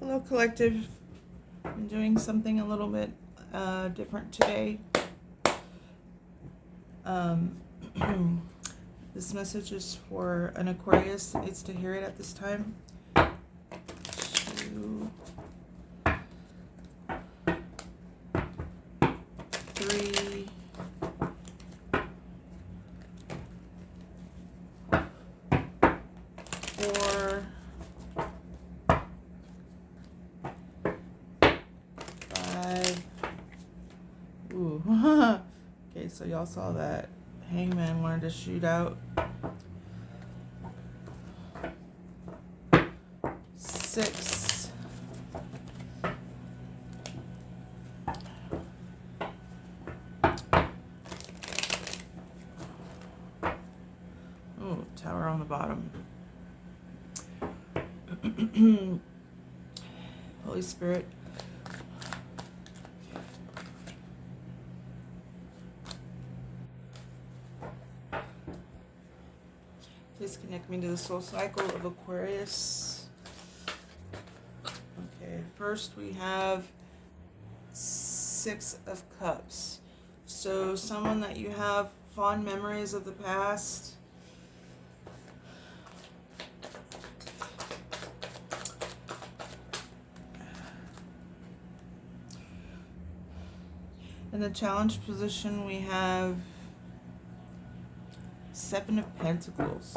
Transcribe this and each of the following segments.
Hello, collective. I'm doing something a little bit different today. This message is for an Aquarius that needs to hear it at this time. 2, 3, 4, 5. Ooh. Okay, so y'all saw that. Hangman wanted to shoot out. 6. Oh, Tower on the bottom. Holy Spirit. Please connect me to the soul cycle of Aquarius. Okay, first we have 6 of Cups. So someone that you have fond memories of the past. In the challenge position, we have 7 of Pentacles.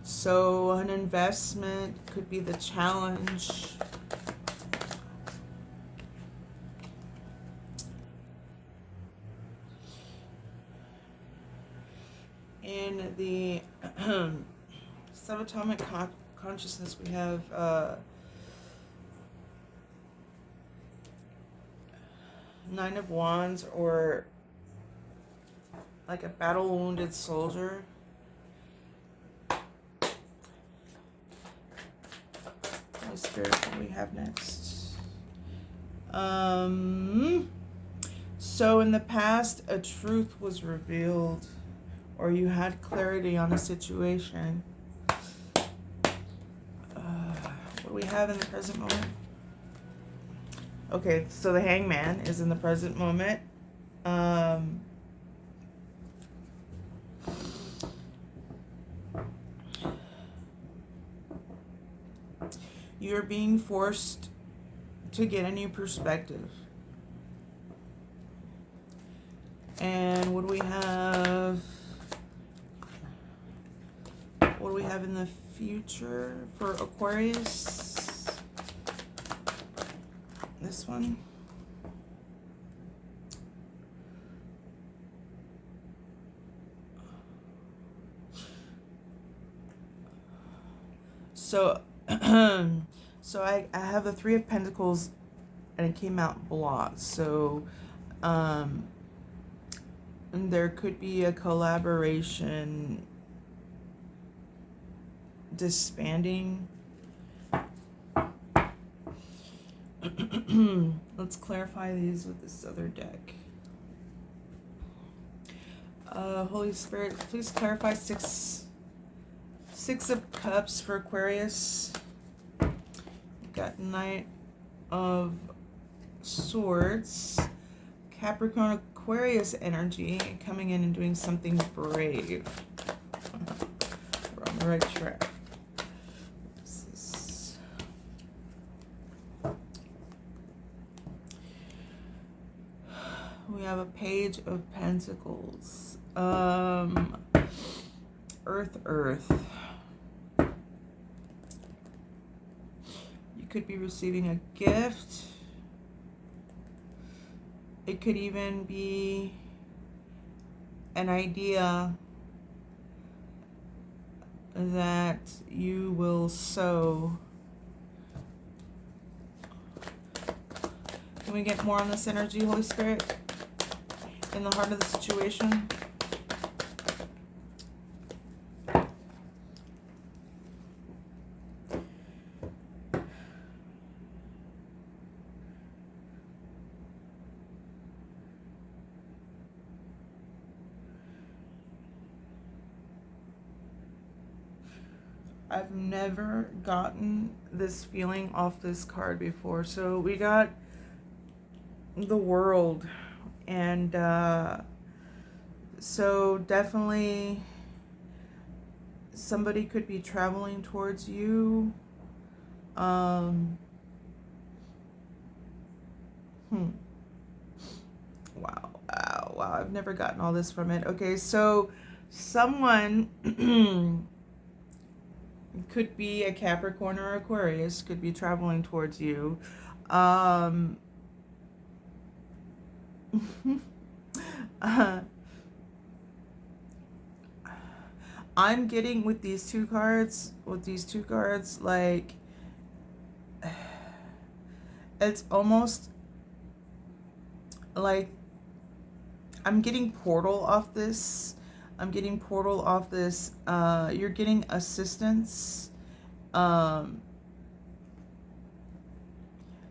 So an investment could be the challenge. In the subatomic consciousness, we have 9 of Wands, or like a battle-wounded soldier. Holy Spirit, what do we have next? So in the past, a truth was revealed, or you had clarity on a situation. What do we have in the present moment? Okay, so the Hangman is in the present moment. You're being forced to get a new perspective. And what do we have? What do we have in the future for Aquarius? This one. So, so I have the 3 of Pentacles, and it came out blocked. So, and there could be a collaboration disbanding. Let's clarify these with this other deck. Holy Spirit, please clarify 6 of Cups for Aquarius. We've got Knight of Swords, Capricorn, Aquarius energy coming in and doing something brave. We're on the right track. We have a Page of Pentacles. Earth. You could be receiving a gift. It could even be an idea that you will sow. Can we get more on this energy, Holy Spirit? In the heart of the situation? I've never gotten this feeling off this card before. So we got the World, and so definitely somebody could be traveling towards you. Um, hmm. Wow, wow, wow. I've never gotten all this from it. Okay, so someone could be a Capricorn or Aquarius, could be traveling towards you. uh, I'm getting with these two cards, like, it's almost like I'm getting portal off this. You're getting assistance. Um,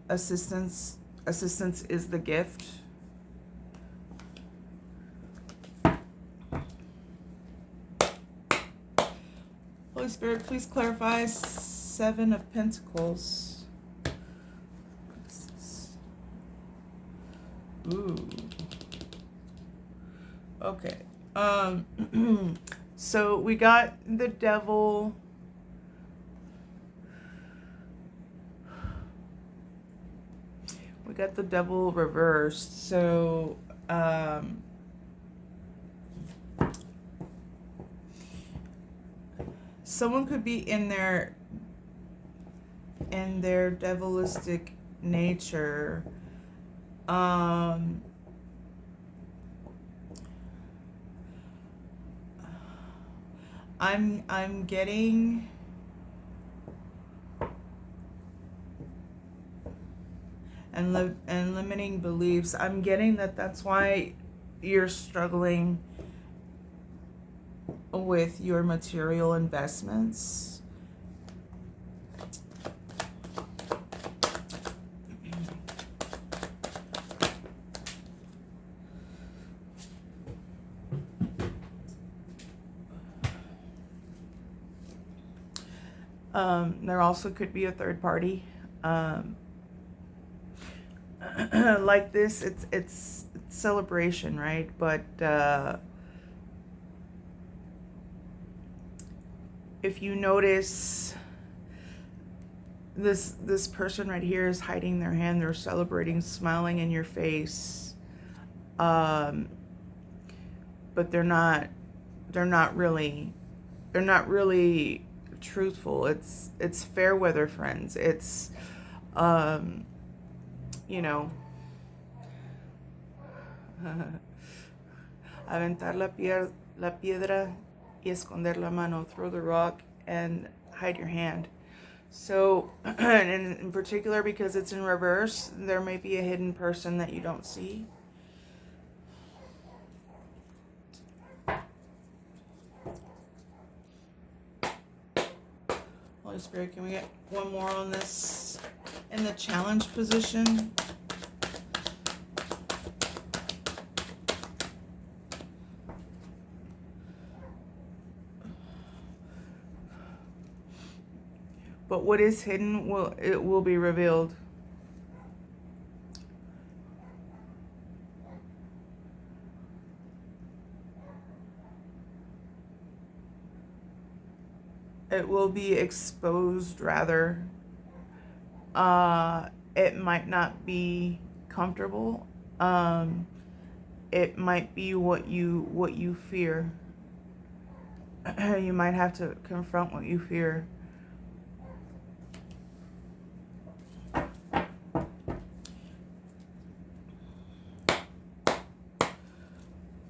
assistance is the gift. Holy Spirit, please clarify. Seven of Pentacles. What is this? Ooh. Okay. So we got the Devil. We got the Devil reversed. So someone could be in their devilistic nature. I'm getting and limiting beliefs. I'm getting that's why you're struggling with your material investments. There also could be a third party. Like this, it's celebration, right? But if you notice, this person right here is hiding their hand. They're celebrating, smiling in your face, but they're not really truthful. It's fair weather friends. It's you know, aventar la piedra y esconder la mano. Throw the rock and hide your hand. So, and in particular, because it's in reverse, there may be a hidden person that you don't see. Holy Spirit, can we get one more on this in the challenge position? But what is hidden will be revealed. It will be exposed, rather. It might not be comfortable. It might be what you fear. You might have to confront what you fear.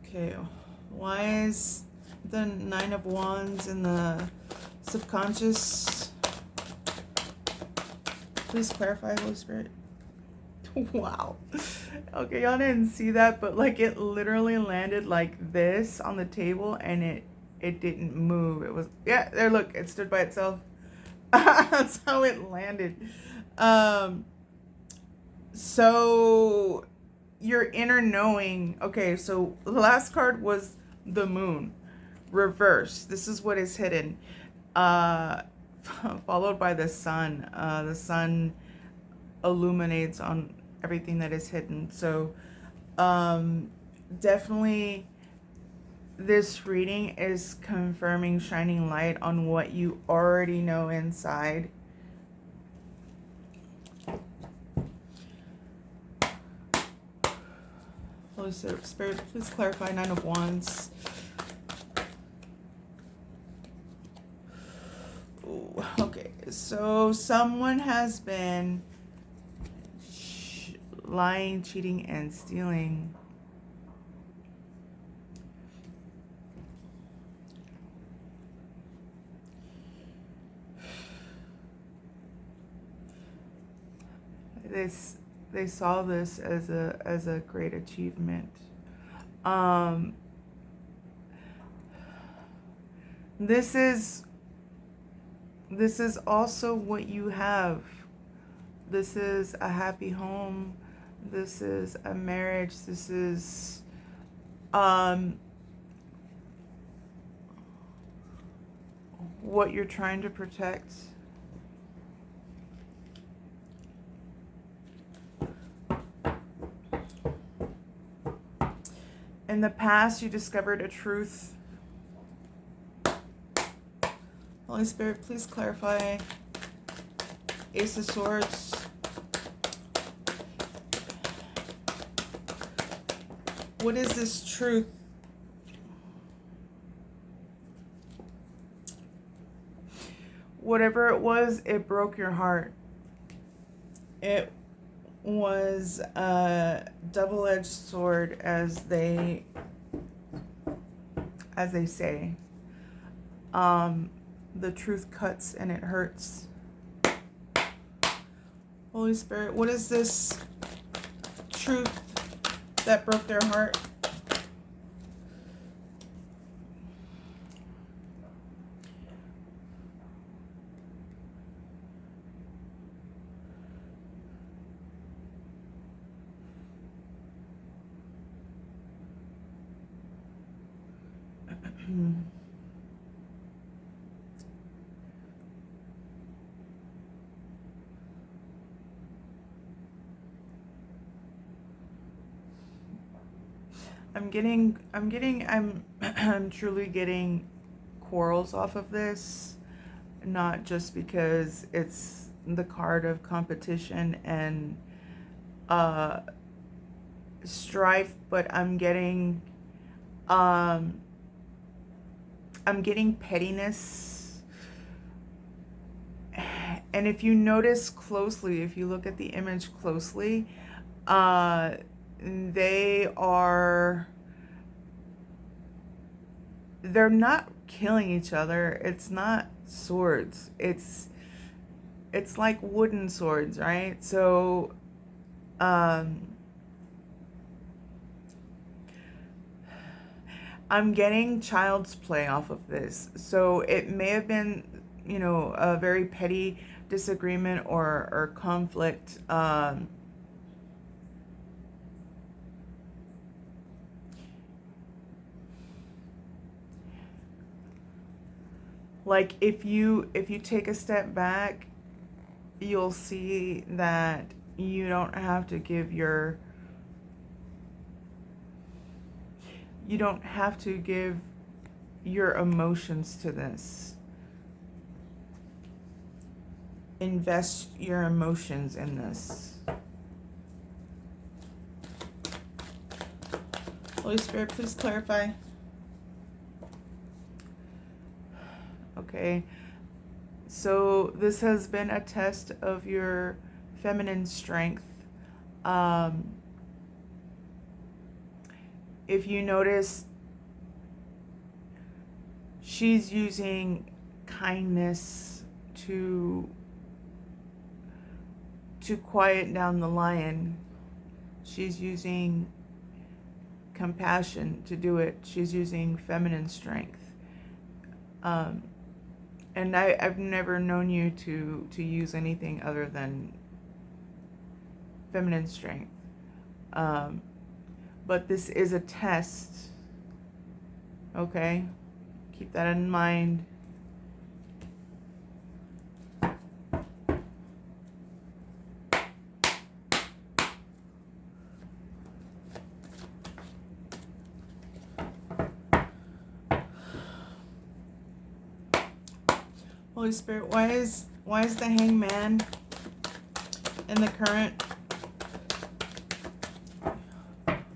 Okay, why is the Nine of Wands in the subconscious? Please clarify, Holy Spirit. Wow. Okay, y'all didn't see that, but like it literally landed like this on the table, and it didn't move. It was, yeah, there, look, it stood by itself. That's how it landed. So your inner knowing. Okay, so the last card was the Moon reverse. This is what is hidden. followed by the sun. The sun illuminates on everything that is hidden. So definitely this reading is confirming, shining light on what you already know inside. Holy Spirit, please clarify. Nine of Wands. Ooh, okay, so someone has been lying, cheating, and stealing. They saw this as a great achievement. This is also what you have. This is a happy home. This is a marriage. This is what you're trying to protect. In the past, you discovered a truth. Holy Spirit, please clarify. Ace of Swords. What is this truth? Whatever it was, it broke your heart. It was a double-edged sword, as they say. The truth cuts and it hurts. Holy Spirit, what is this truth that broke their heart? I'm truly getting quarrels off of this, not just because it's the card of competition and strife, but I'm getting pettiness. And if you notice closely, if you look at the image closely, they're not killing each other. It's not swords. It's like wooden swords, right? So I'm getting child's play off of this. So it may have been, a very petty disagreement or conflict. Like if you take a step back, you'll see that you don't have to give your emotions to this. Invest your emotions in this. Holy Spirit, please clarify. Okay, so this has been a test of your feminine strength. If you notice, she's using kindness to quiet down the lion. She's using compassion to do it. She's using feminine strength. And I've never known you to use anything other than feminine strength. But this is a test. Okay? Keep that in mind. Holy Spirit, why is the Hangman in the current?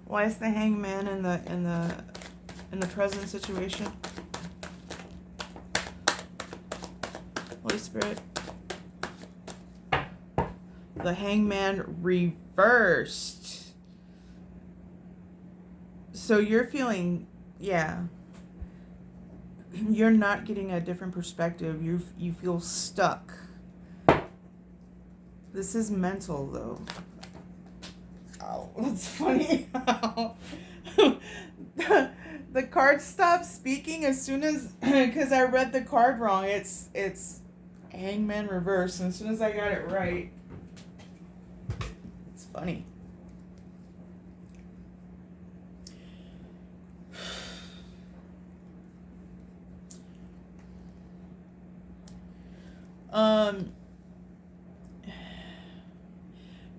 Why is the Hangman in the present situation? Holy Spirit. The Hangman reversed. So you're feeling, yeah. You're not getting a different perspective. You feel stuck. This is mental though. Oh, that's funny. The card stopped speaking as soon as, because I read the card wrong. It's Hangman reverse, and as soon as I got it right, it's funny.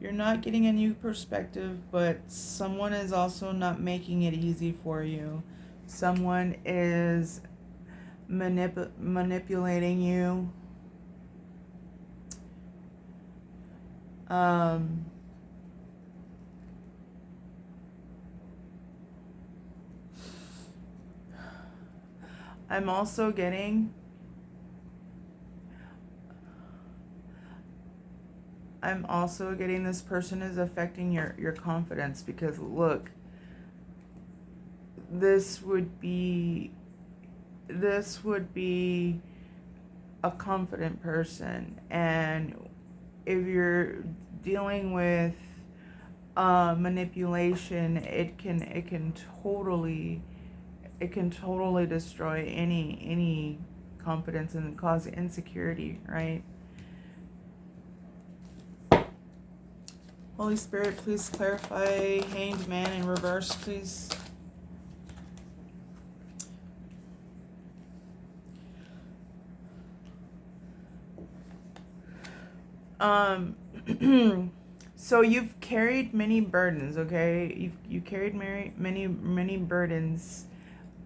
You're not getting a new perspective, but someone is also not making it easy for you. Someone is manipulating you. I'm also getting this person is affecting your confidence, because look, this would be a confident person, and if you're dealing with manipulation, it can totally destroy any confidence and cause insecurity, right? Holy Spirit, please clarify Hanged Man in reverse, please. So you've carried many burdens, okay? You carried many burdens,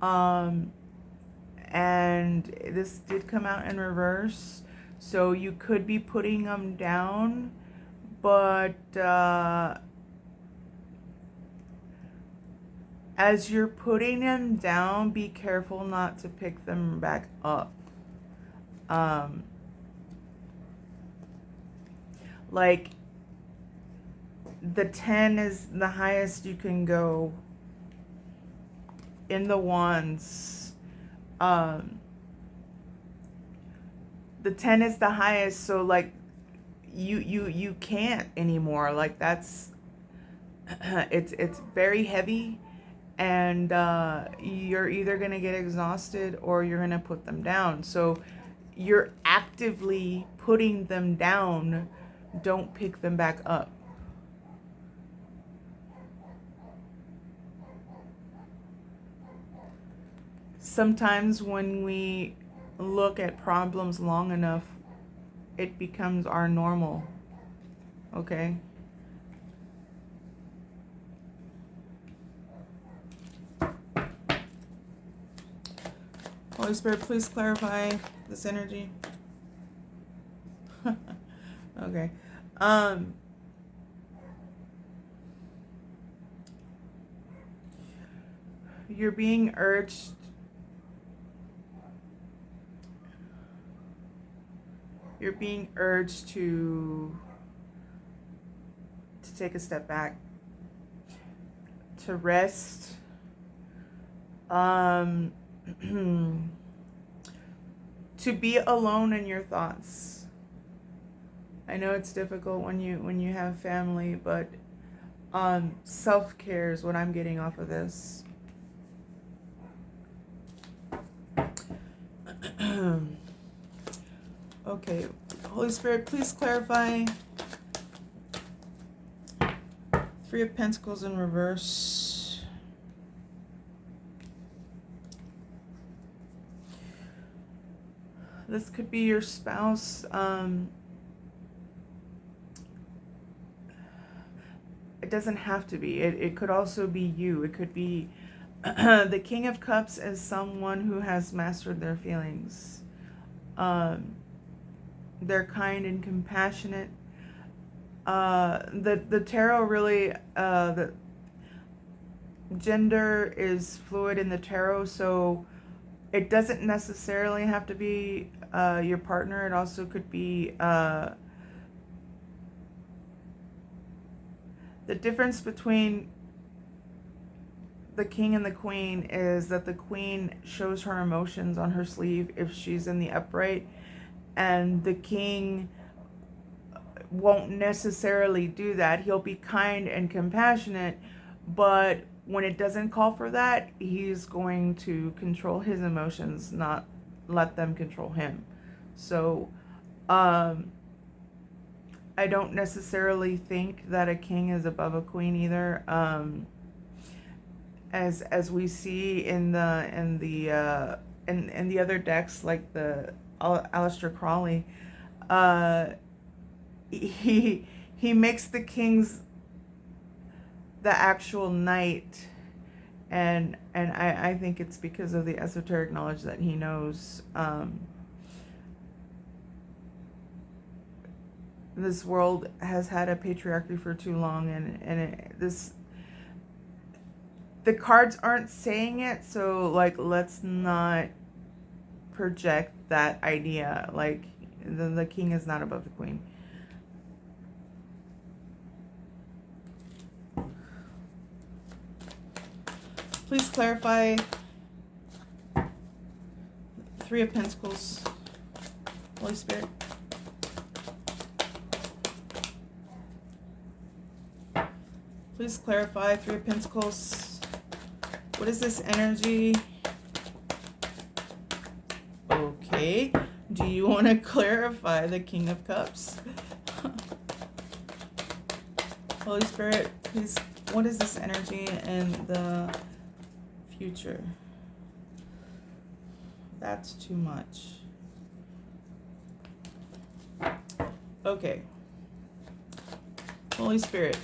and this did come out in reverse. So you could be putting them down, but as you're putting them down, be careful not to pick them back up. Like, the 10 is the highest you can go in the wands. The 10 is the highest, so like you can't anymore. Like, that's it's very heavy, and you're either gonna get exhausted or you're gonna put them down. So you're actively putting them down. Don't pick them back up. Sometimes when we look at problems long enough, it becomes our normal. Okay? Holy Spirit, please clarify this energy. Okay. You're being urged to take a step back, to rest, to be alone in your thoughts. I know it's difficult when you have family, but self-care is what I'm getting off of this. Okay, Holy Spirit, please clarify Three of Pentacles in reverse. This could be your spouse. It doesn't have to be. It could also be you. It could be the King of Cups as someone who has mastered their feelings. They're kind and compassionate. The tarot really, the gender is fluid in the tarot, so it doesn't necessarily have to be your partner. It also could be the difference between the king and the queen is that the queen shows her emotions on her sleeve if she's in the upright, and the king won't necessarily do that. He'll be kind and compassionate, but when it doesn't call for that, he's going to control his emotions, not let them control him. So I don't necessarily think that a king is above a queen either. As we see in the other decks, like the Aleister Crowley, he makes the kings the actual knight, and I think it's because of the esoteric knowledge that he knows. This world has had a patriarchy for too long, and the cards aren't saying it, so like let's not project that idea. Like the king is not above the queen. Please clarify Three of Pentacles, Holy Spirit. Please clarify Three of Pentacles. What is this energy? Okay. Do you want to clarify the King of Cups? Holy Spirit, please, what is this energy in the future? That's too much. Okay. Holy Spirit,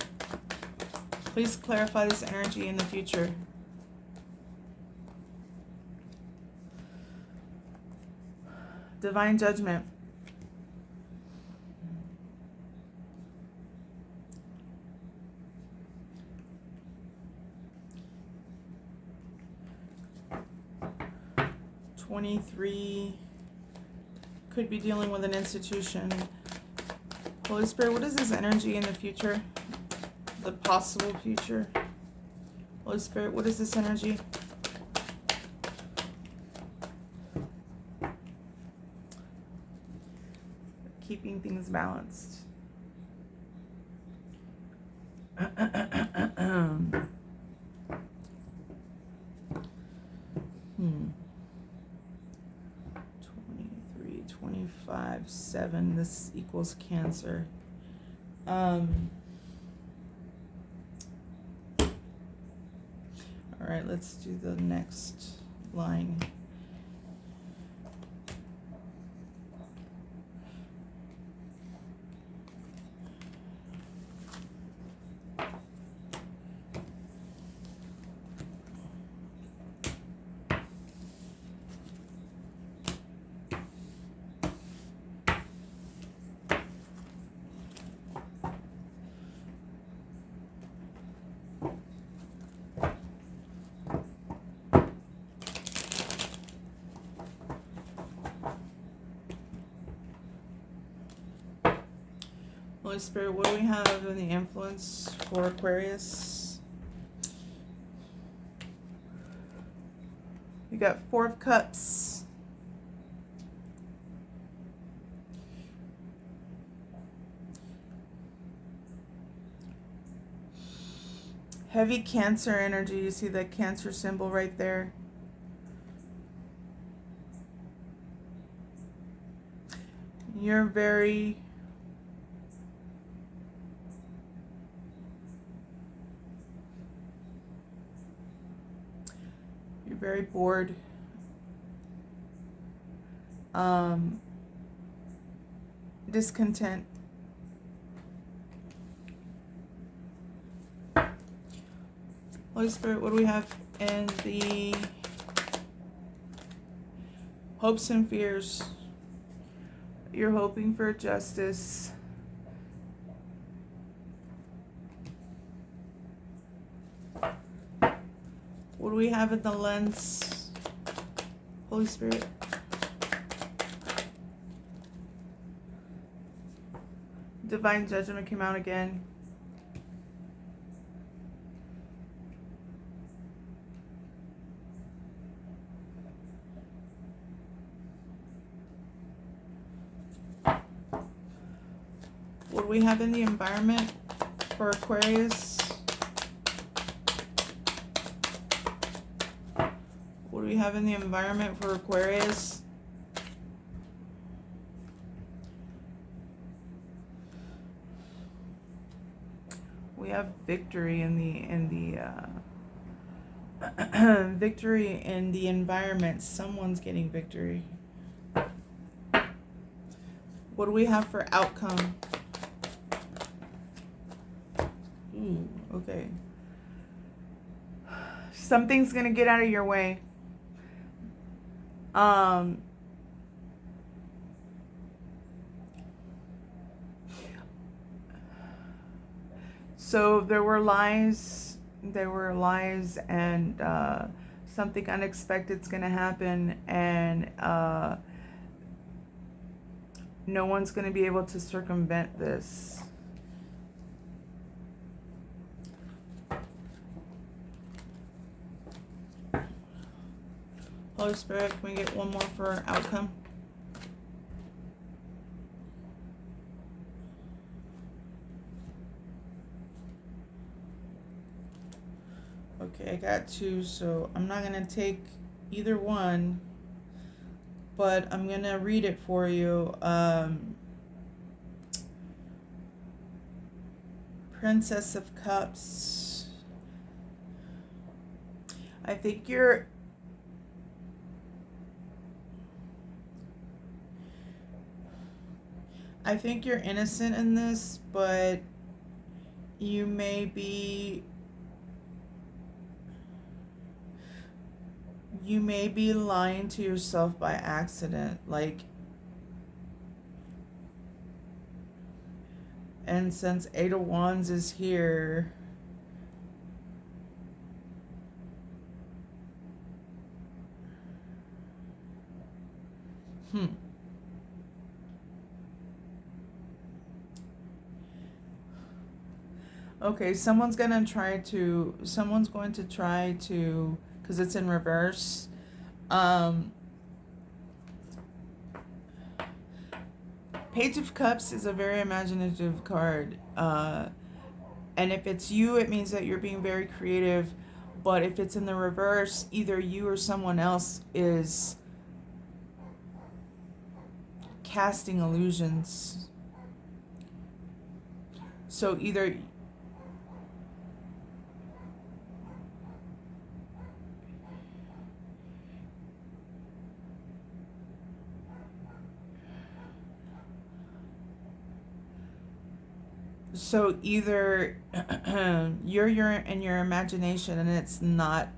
please clarify this energy in the future. Divine Judgment. (23) could be dealing with an institution. Holy Spirit, what is this energy in the future? The possible future. Holy Spirit, what is this energy? Keeping things balanced. 23, 25, 7. This equals Cancer. All right, let's do the next line. Holy Spirit, what do we have in the influence for Aquarius? We got Four of Cups. Heavy Cancer energy. You see that Cancer symbol right there? You're very bored. Discontent. Holy Spirit, what do we have in the hopes and fears? You're hoping for justice. What do we have in the lens? Holy Spirit. Divine Judgment came out again. What do we have in the environment for Aquarius? What do we have in the environment for Aquarius? We have victory in the victory in the environment. Someone's getting victory. What do we have for outcome? Ooh, okay. Something's gonna get out of your way. So there were lies, and something unexpected's gonna happen, and no one's gonna be able to circumvent this. Holy Spirit, can we get one more for outcome? Okay, I got two, so I'm not going to take either one, but I'm going to read it for you. Princess of Cups. I think you're innocent in this, but you may be lying to yourself by accident, like, and since Eight of Wands is here, okay, someone's going to try to, because it's in reverse. Page of Cups is a very imaginative card. And if it's you, it means that you're being very creative. But if it's in the reverse, either you or someone else is casting illusions. So either you're in your imagination and it's not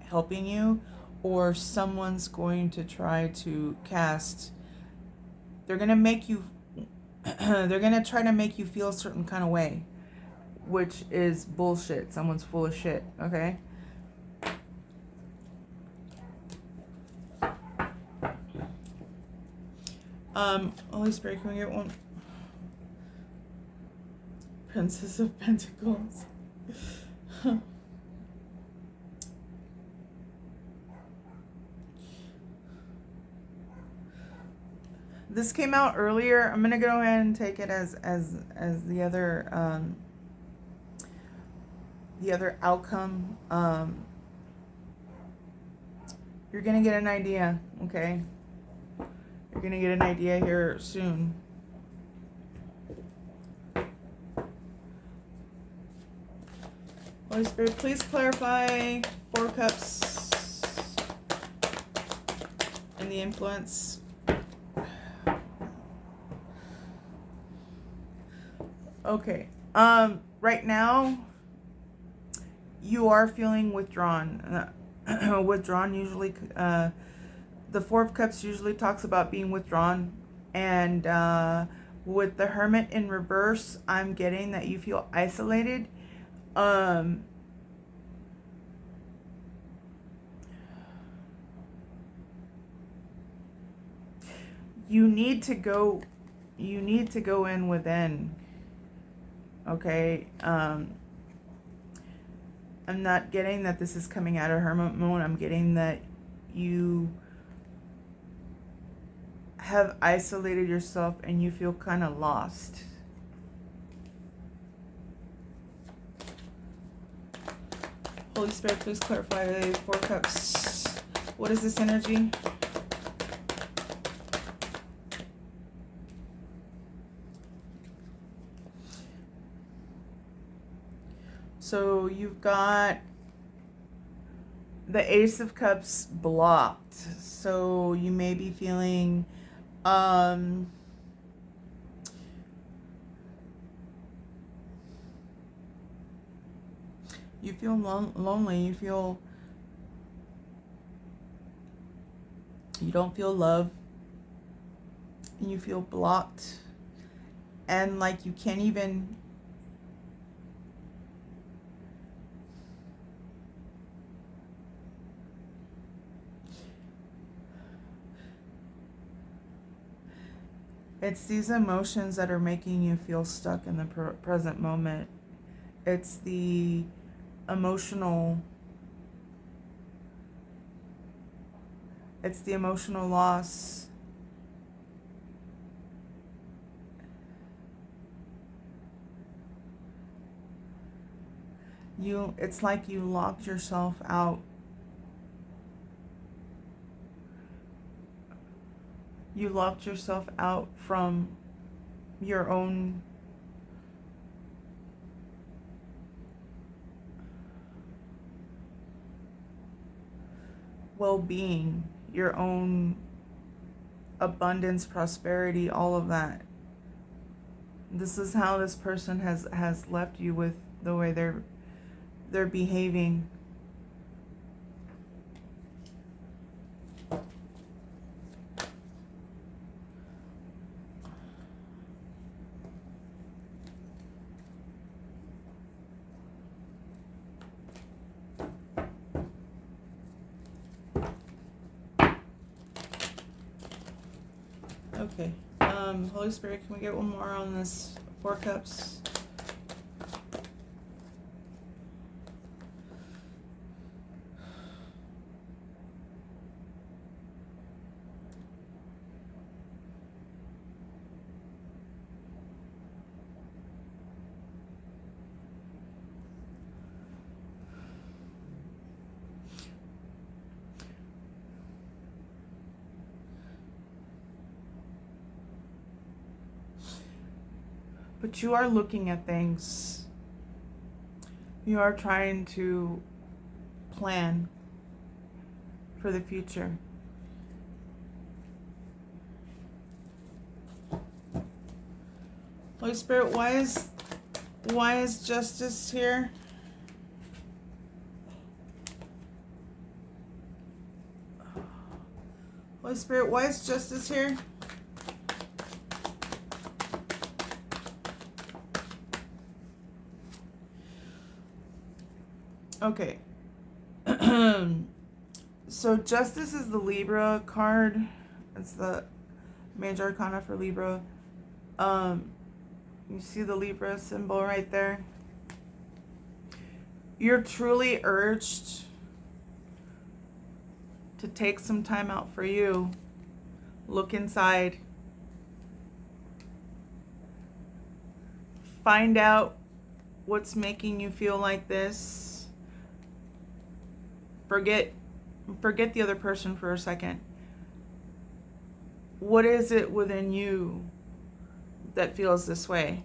helping you, or someone's going to try to cast. They're gonna make you. They're gonna try to make you feel a certain kind of way, which is bullshit. Someone's full of shit. Okay. Holy Spirit, can we get one? Princess of Pentacles. This came out earlier. I'm gonna go ahead and take it as the other outcome. You're gonna get an idea, okay? You're gonna get an idea here soon. Holy Spirit, please clarify Four of Cups and the influence. Okay. Right now, you are feeling withdrawn. Withdrawn usually, the Four of Cups usually talks about being withdrawn. And with the Hermit in reverse, I'm getting that you feel isolated. You need to go in within. Okay. I'm not getting that this is coming out of Hermit Moon. I'm getting that you have isolated yourself and you feel kind of lost. Holy Spirit, please clarify the Four Cups. What is this energy? So you've got the Ace of Cups blocked. So you may be feeling you feel lonely. You don't feel love. You feel blocked. And like you can't even it's these emotions that are making you feel stuck in the present moment. It's the emotional loss. It's like you locked yourself out. You locked yourself out from your own well-being, your own abundance, prosperity, all of that. This is how this person has left you with the way they're behaving. Okay. Holy Spirit, can we get one more on this Four Cups? But you are looking at things. You are trying to plan for the future. Holy Spirit, why is justice here? Holy Spirit, why is justice here? Okay. So justice is the Libra card. It's the major arcana for Libra. You see the Libra symbol right there? You're truly urged to take some time out for you. Look inside. Find out what's making you feel like this. Forget the other person for a second. What is it within you that feels this way?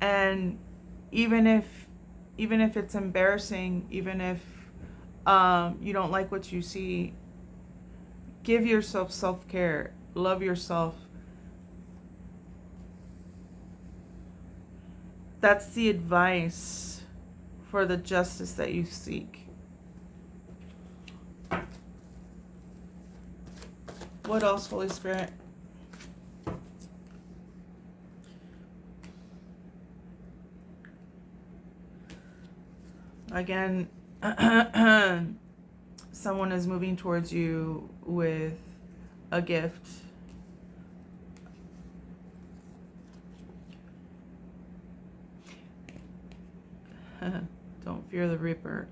And even if it's embarrassing, even if you don't like what you see, give yourself self-care. Love yourself. That's the advice for the justice that you seek. What else, Holy Spirit? Again, someone is moving towards you with a gift. Don't fear the Reaper.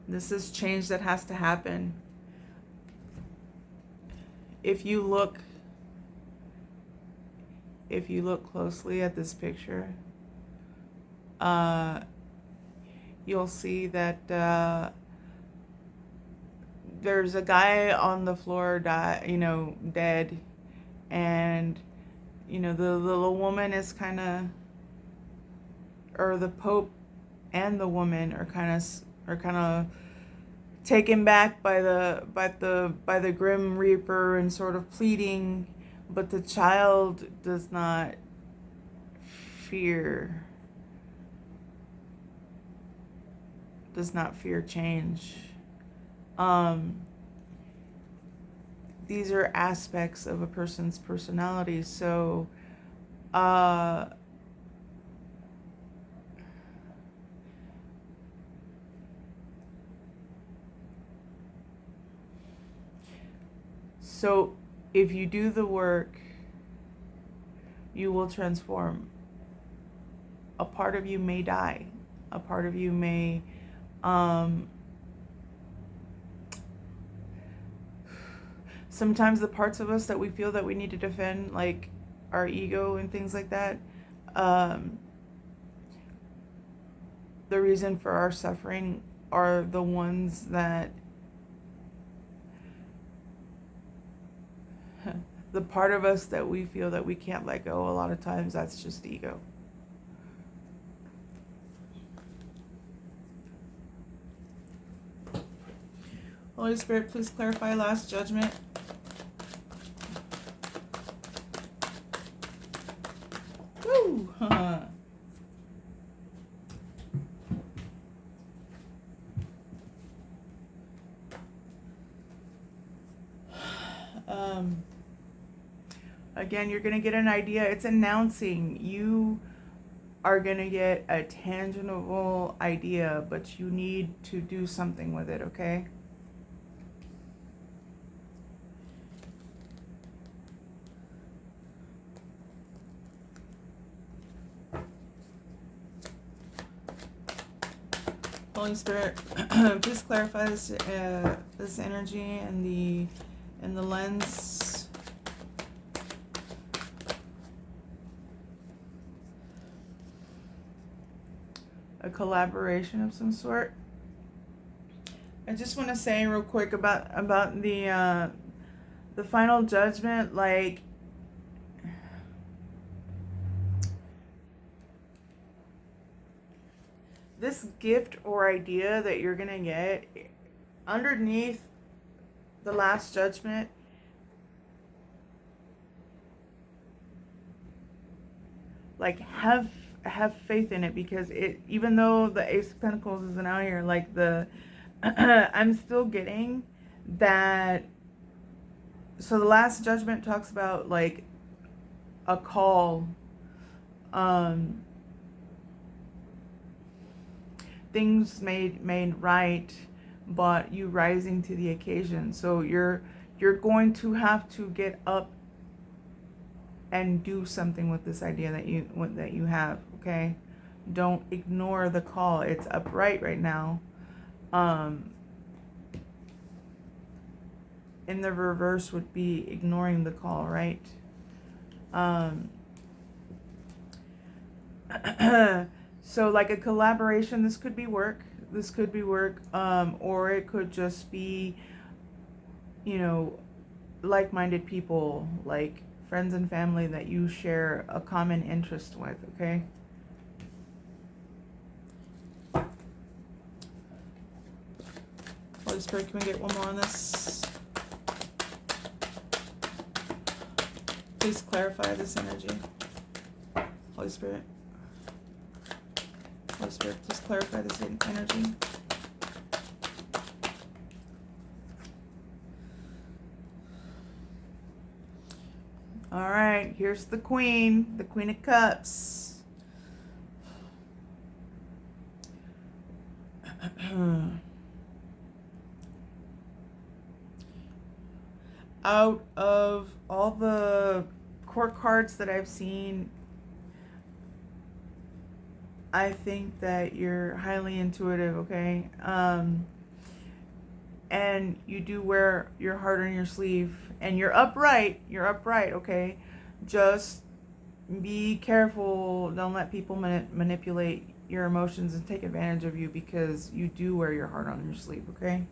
This is change that has to happen. If you look closely at this picture, you'll see that there's a guy on the floor, dead, and the little woman is kind of, or the Pope and the woman are kind of taken back by the Grim Reaper and sort of pleading, but the child does not fear change. These are aspects of a person's personality. So so if you do the work, you will transform. A part of you may die. A part of you may sometimes the parts of us that we feel that we need to defend, like our ego and things like that, the reason for our suffering are the ones that the part of us that we feel that we can't let go. A lot of times that's just ego. Holy Spirit, please clarify last judgment. Woo! Again, you're going to get an idea. It's announcing. You are going to get a tangible idea, but you need to do something with it, okay? Holy Spirit, please clarify this energy and the lens. A collaboration of some sort. I just want to say real quick about the final judgment. Like, this gift or idea that you're gonna get underneath the last judgment, like have faith in it, because it, even though the Ace of Pentacles isn't out here, like I'm still getting that. So the last judgment talks about like a call, things made right, but you rising to the occasion. So you're going to have to get up and do something with this idea that you have, okay? Don't ignore the call. It's upright right now. In the reverse would be ignoring the call, right? So like a collaboration, this could be work. Or it could just be, like-minded people, like friends and family that you share a common interest with, okay? Holy Spirit, can we get one more on this? Please clarify this energy. Holy Spirit. Holy Spirit, please clarify this energy. All right, here's the Queen of Cups. Out of all the court cards that I've seen, I think that you're highly intuitive, okay? And you do wear your heart on your sleeve, and you're upright, okay? Just be careful, don't let people manipulate your emotions and take advantage of you, because you do wear your heart on your sleeve, okay?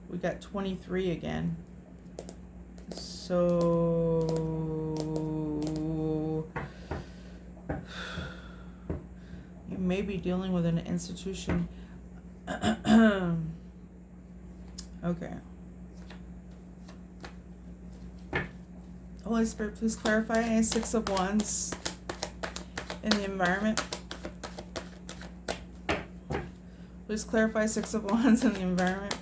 We got 23 again. So you may be dealing with an institution. Okay. Holy Spirit, please clarify 6 of Wands in the environment. Please clarify 6 of Wands in the environment.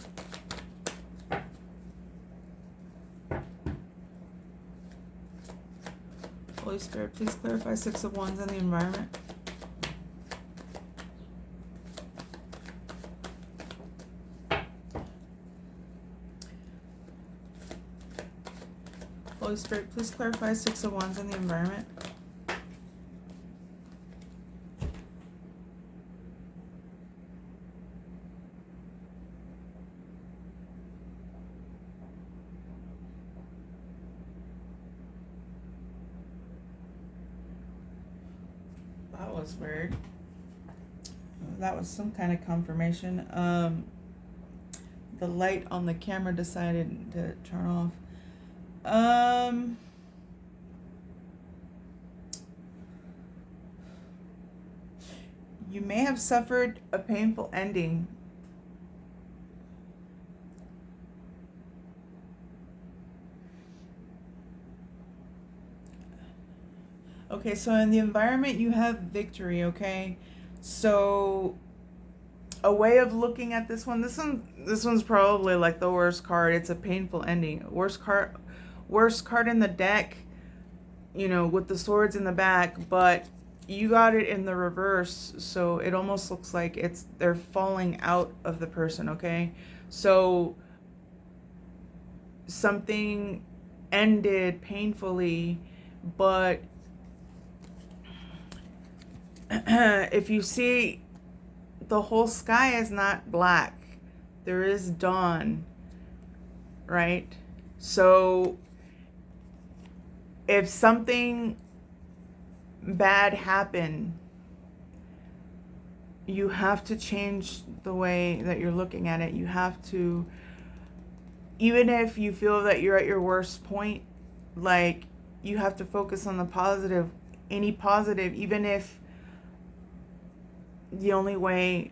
Holy Spirit, please clarify 6 of Wands in the environment. Holy Spirit, please clarify 6 of Wands in the environment. That was weird. That was some kind of confirmation. The light on the camera decided to turn off. You may have suffered a painful ending. Okay, so in the environment you have victory, okay? So a way of looking at this one's probably like the worst card. It's a painful ending. Worst card in the deck, you know, with the swords in the back, but you got it in the reverse, so it almost looks like they're falling out of the person, okay? So something ended painfully, but if you see, the whole sky is not black. There is dawn, right? So if something bad happened, you have to change the way that you're looking at it. You have to, even if you feel that you're at your worst point, like, you have to focus on the positive, any positive, even if the only way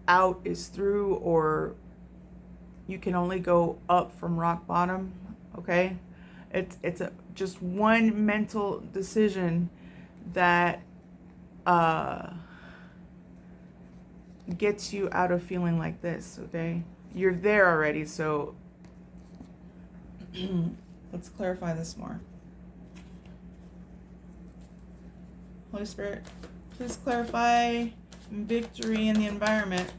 out is through, or you can only go up from rock bottom, okay? It's just one mental decision that gets you out of feeling like this, okay? You're there already, so let's clarify this more. Holy Spirit, please clarify victory in the environment.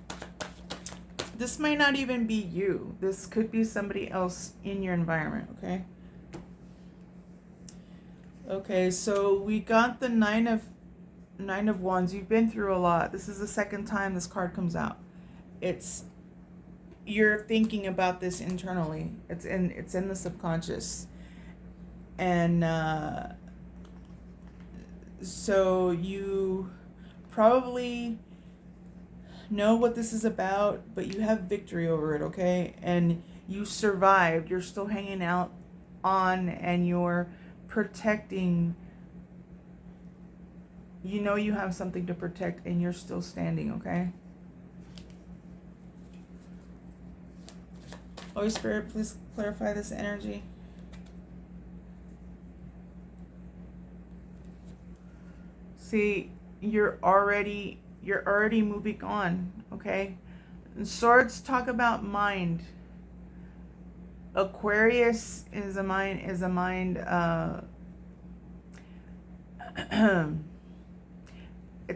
This might not even be you. This could be somebody else in your environment, okay? Okay, so we got the Nine of Wands. You've been through a lot. This is the second time this card comes out. You're thinking about this internally. It's in the subconscious. And so you probably know what this is about, but you have victory over it, okay? And you survived. You're still hanging out on, and you're protecting. You know you have something to protect, and you're still standing, okay? Holy Spirit, please clarify this energy. See, you're already moving on, okay? Swords talk about mind. Aquarius is a mind, it's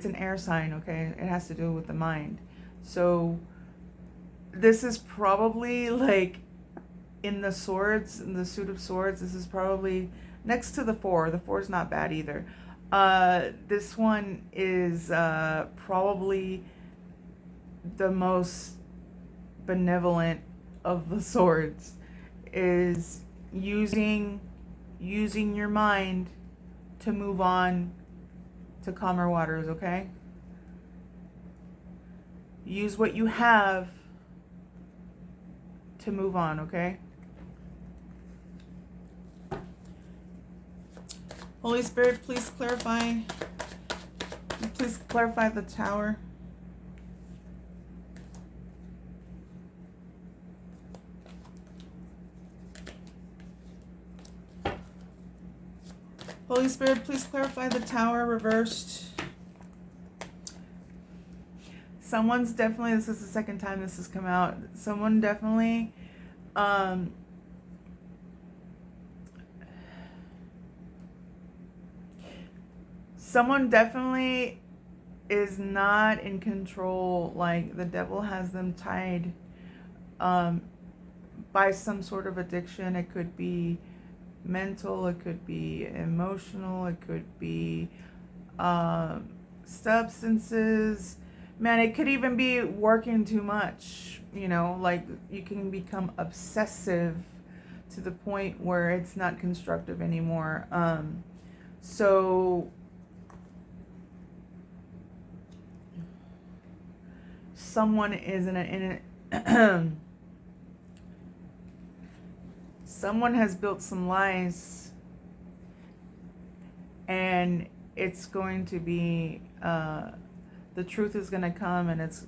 an air sign, okay? It has to do with the mind. So this is probably like in the swords, in the suit of swords, this is probably next to the four. The four is not bad either. This one is probably the most benevolent of the swords, is using your mind to move on to calmer waters, okay? Use what you have to move on, okay? Holy Spirit, please clarify the Tower. Holy Spirit, please clarify the Tower reversed. Someone's definitely, this is the second time this has come out. Someone definitely, is not in control. Like the devil has them tied by some sort of addiction. It could be mental, it could be emotional, it could be substances. Man, it could even be working too much, you know, like you can become obsessive to the point where it's not constructive anymore. So someone is in a someone has built some lies, and it's going to be the truth is going to come, and it's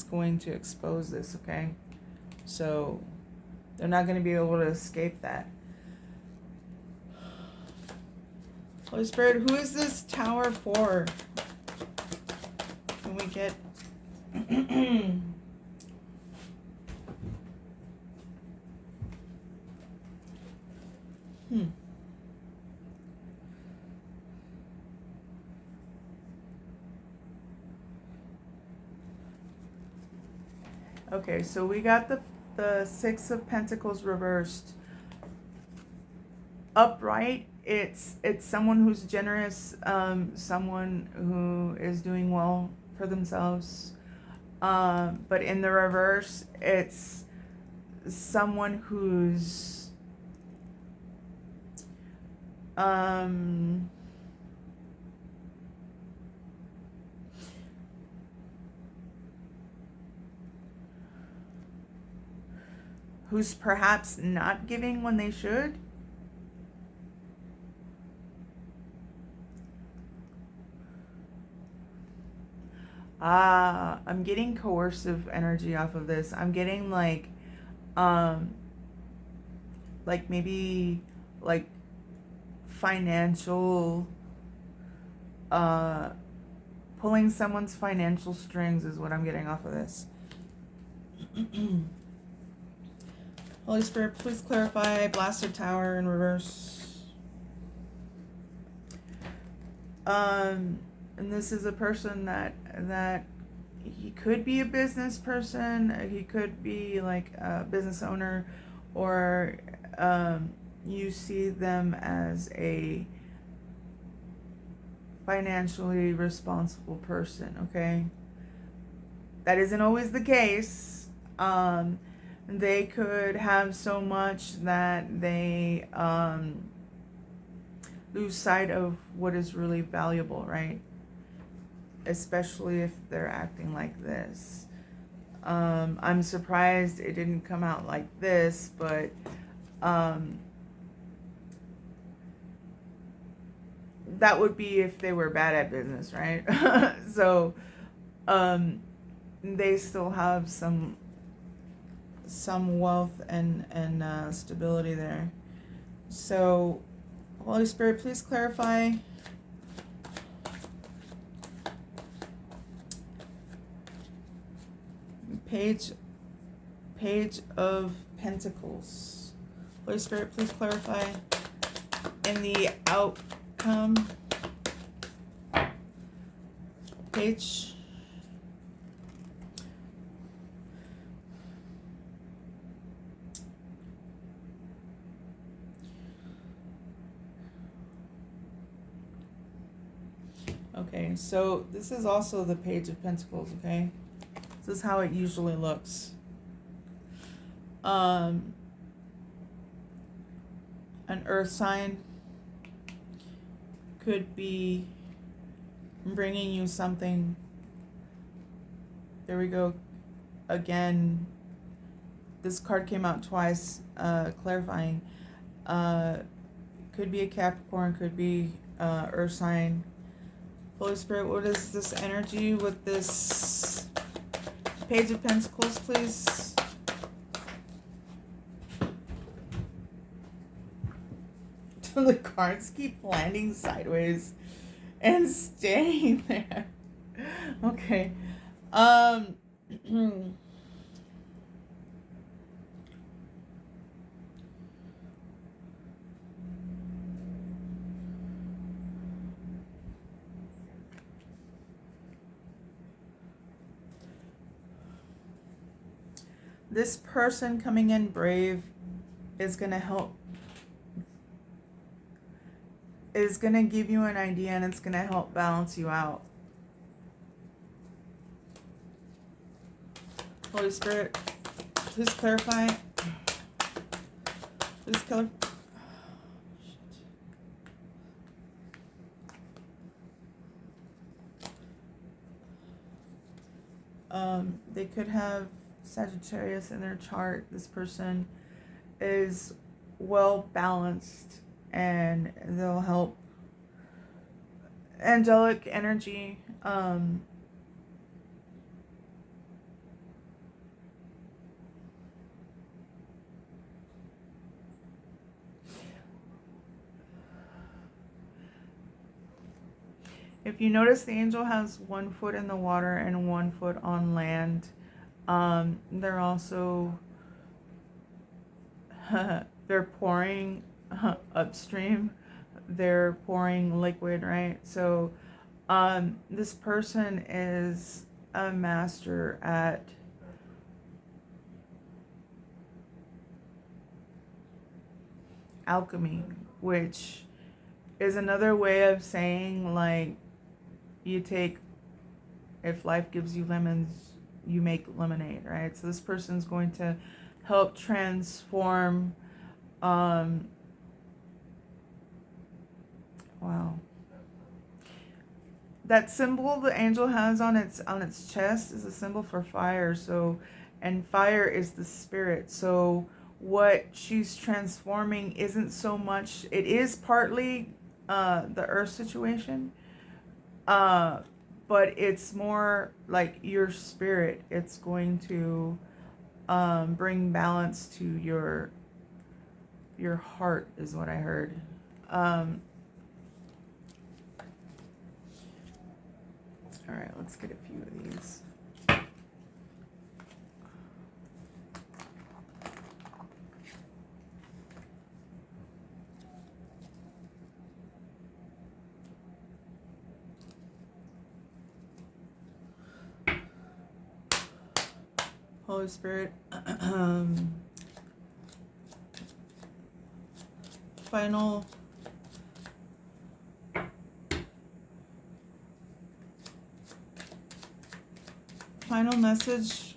going to expose this, okay? So they're not going to be able to escape that. Holy Spirit, who is this Tower for? Can we get Okay, so we got the Six of Pentacles reversed. Upright, it's someone who's generous, someone who is doing well for themselves. But in the reverse, it's someone who's who's perhaps not giving when they should. I'm getting coercive energy off of this. I'm getting like maybe like financial, pulling someone's financial strings is what I'm getting off of this. Holy Spirit, please clarify Blasted Tower in reverse. And this is a person that he could be a business person, he could be like a business owner, or you see them as a financially responsible person, okay? That isn't always the case. They could have so much that they lose sight of what is really valuable, right? Especially if they're acting like this. I'm surprised it didn't come out like this, but that would be if they were bad at business, right? So they still have some wealth and stability there. So Holy Spirit, please clarify Page of Pentacles. Holy Spirit, please clarify in the outcome. Page. Okay, so this is also the Page of Pentacles, okay? This is how it usually looks. An earth sign could be bringing you something. There we go. Again, this card came out twice, clarifying. Could be a Capricorn, could be earth sign. Holy Spirit, what is this energy with this Page of Pentacles, please? The cards keep landing sideways and staying there. Okay. This person coming in brave is going to help, is going to give you an idea, and it's going to help balance you out. Holy Spirit, please clarify. Please clarify. They could have Sagittarius in their chart. This person is well balanced, and they'll help. Angelic energy. If you notice, the angel has 1 foot in the water and 1 foot on land. They're also they're pouring upstream. They're pouring liquid, right? So this person is a master at alchemy, which is another way of saying, like, you take, if life gives you lemons, you make lemonade, right? So this person's going to help transform. Wow. That symbol the angel has on its chest is a symbol for fire. So, and fire is the spirit. So what she's transforming isn't so much, it is partly the earth situation, but it's more like your spirit. It's going to bring balance to your heart, is what I heard. All right, let's get a few of these. Holy Spirit, final message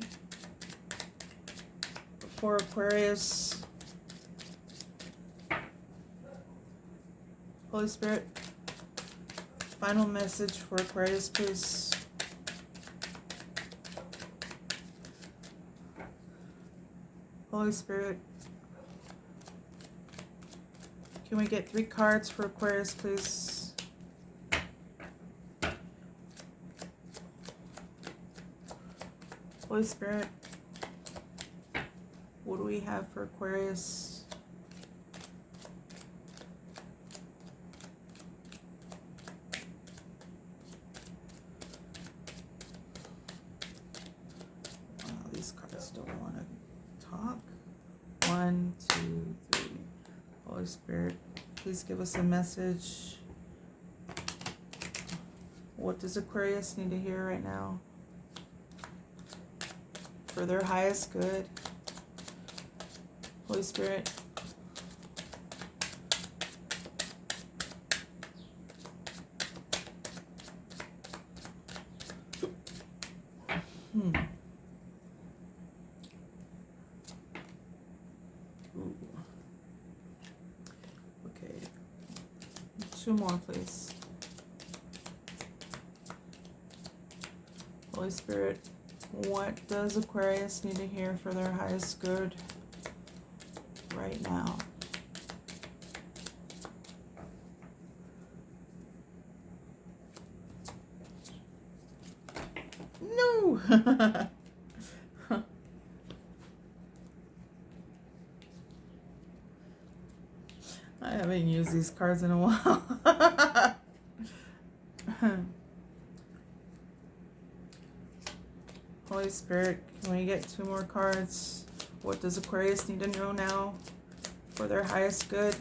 for Aquarius. Holy Spirit, final message for Aquarius, please. Holy Spirit, can we get 3 cards for Aquarius, please? Holy Spirit, what do we have for Aquarius? Wow, these still want to talk. 1, 2, 3. Holy Spirit, please give us a message. What does Aquarius need to hear right now? For their highest good. Holy Spirit. Ooh. Okay. 2 more, please. Holy Spirit, what does Aquarius need to hear for their highest good right now? No! I haven't used these cards in a while. Holy Spirit, can we get 2 more cards? What does Aquarius need to know now for their highest good?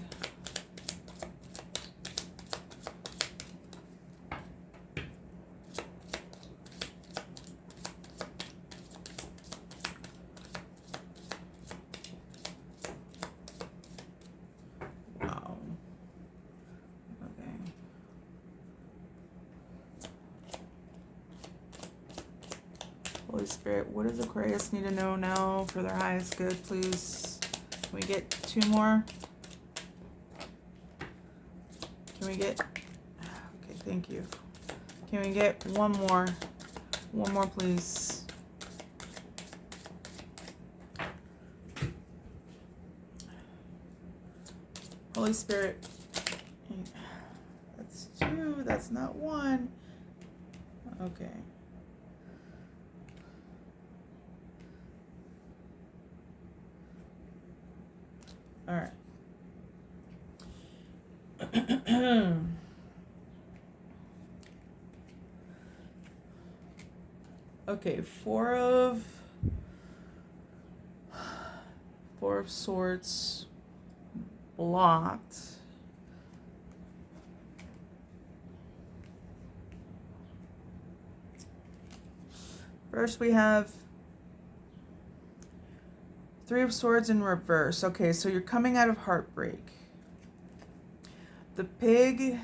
Wow. Okay. Holy Spirit, what does Aquarius need to know now for their highest good, please? Can we get 2 more? Can we get... Okay, thank you. Can we get 1 more? 1 more, please. Holy Spirit. That's 2. That's not 1. Okay. All right. Okay, 4 of Swords blocked. First we have 3 of Swords in reverse. Okay, so you're coming out of heartbreak. The pig,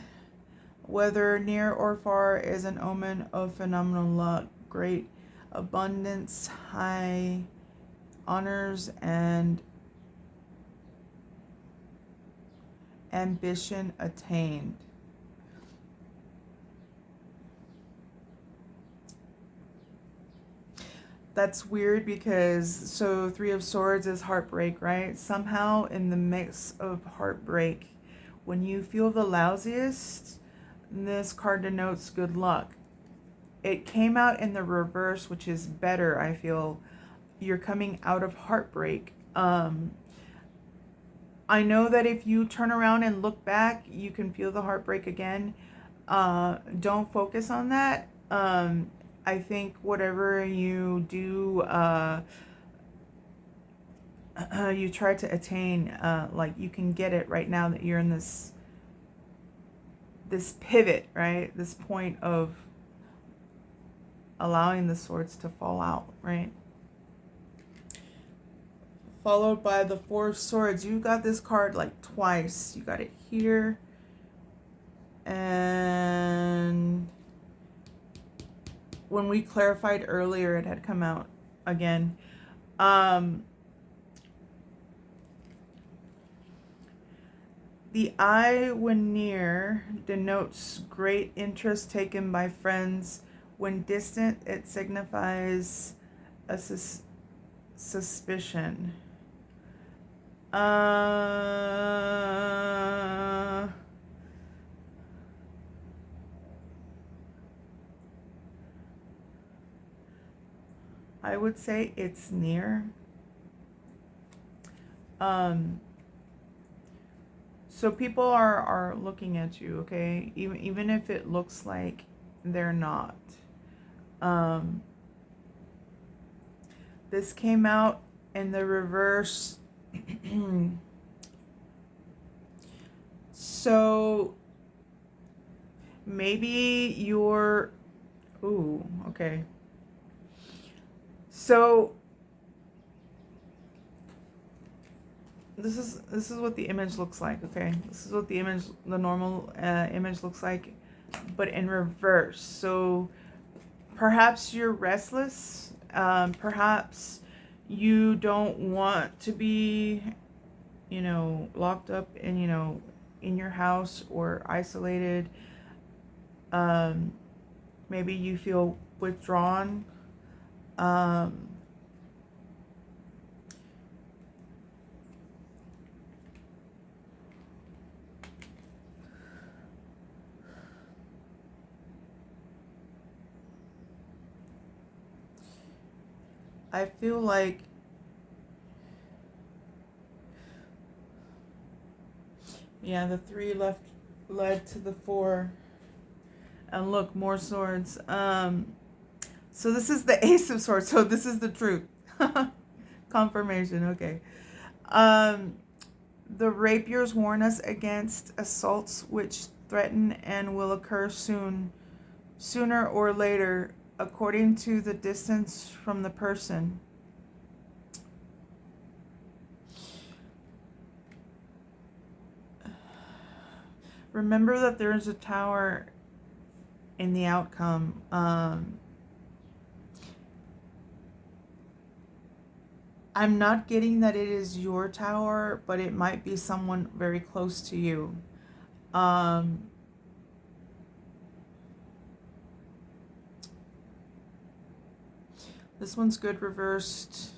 whether near or far, is an omen of phenomenal luck, great abundance, high honors, and ambition attained. That's weird because, so 3 of Swords is heartbreak, right? Somehow in the mix of heartbreak, when you feel the lousiest, this card denotes good luck. It came out in the reverse, which is better, I feel. You're coming out of heartbreak. I know that if you turn around and look back, you can feel the heartbreak again. Don't focus on that. I think whatever you do, you try to attain, like you can get it right now that you're in this pivot, right? This point of allowing the swords to fall out, right? Followed by the 4 of Swords. You got this card like twice. You got it here. And when we clarified earlier, it had come out again. The eye, when near, denotes great interest taken by friends. When distant, it signifies a suspicion. I would say it's near. So people are looking at you, okay? Even if it looks like they're not. This came out in the reverse. So maybe you're, ooh, okay. So this is what the image looks like, okay? This is what the image, the normal image looks like, but in reverse. So perhaps you're restless. Perhaps you don't want to be, locked up in, in your house or isolated. Maybe you feel withdrawn. I feel like yeah, the 3 left led to the 4. And look, more swords. So this is the Ace of Swords. So this is the truth. Confirmation. Okay. The rapiers warn us against assaults which threaten and will occur sooner or later, according to the distance from the person. Remember that there is a tower in the outcome. I'm not getting that it is your tower, but it might be someone very close to you. This one's good reversed.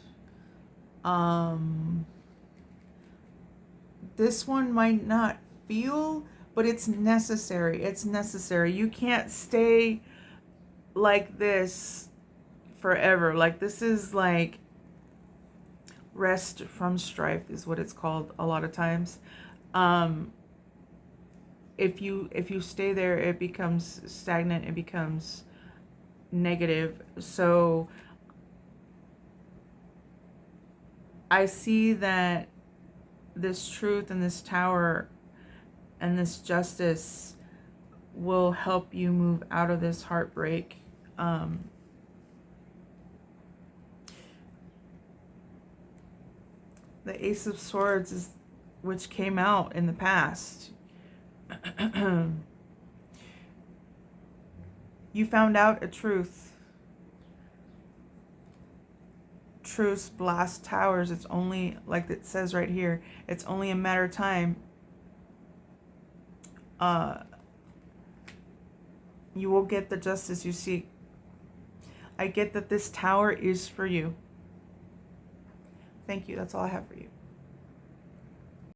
This one might not feel, but it's necessary. It's necessary. You can't stay like this forever. Like, this is like rest from strife is what it's called a lot of times. If you stay there, it becomes stagnant, it becomes negative. So I see that this truth and this tower and this justice will help you move out of this heartbreak. The Ace of Swords is, which came out in the past. You found out a truth. Truths blast towers. It's only, like it says right here, it's only a matter of time. You will get the justice you seek. I get that this tower is for you. Thank you. That's all I have for you.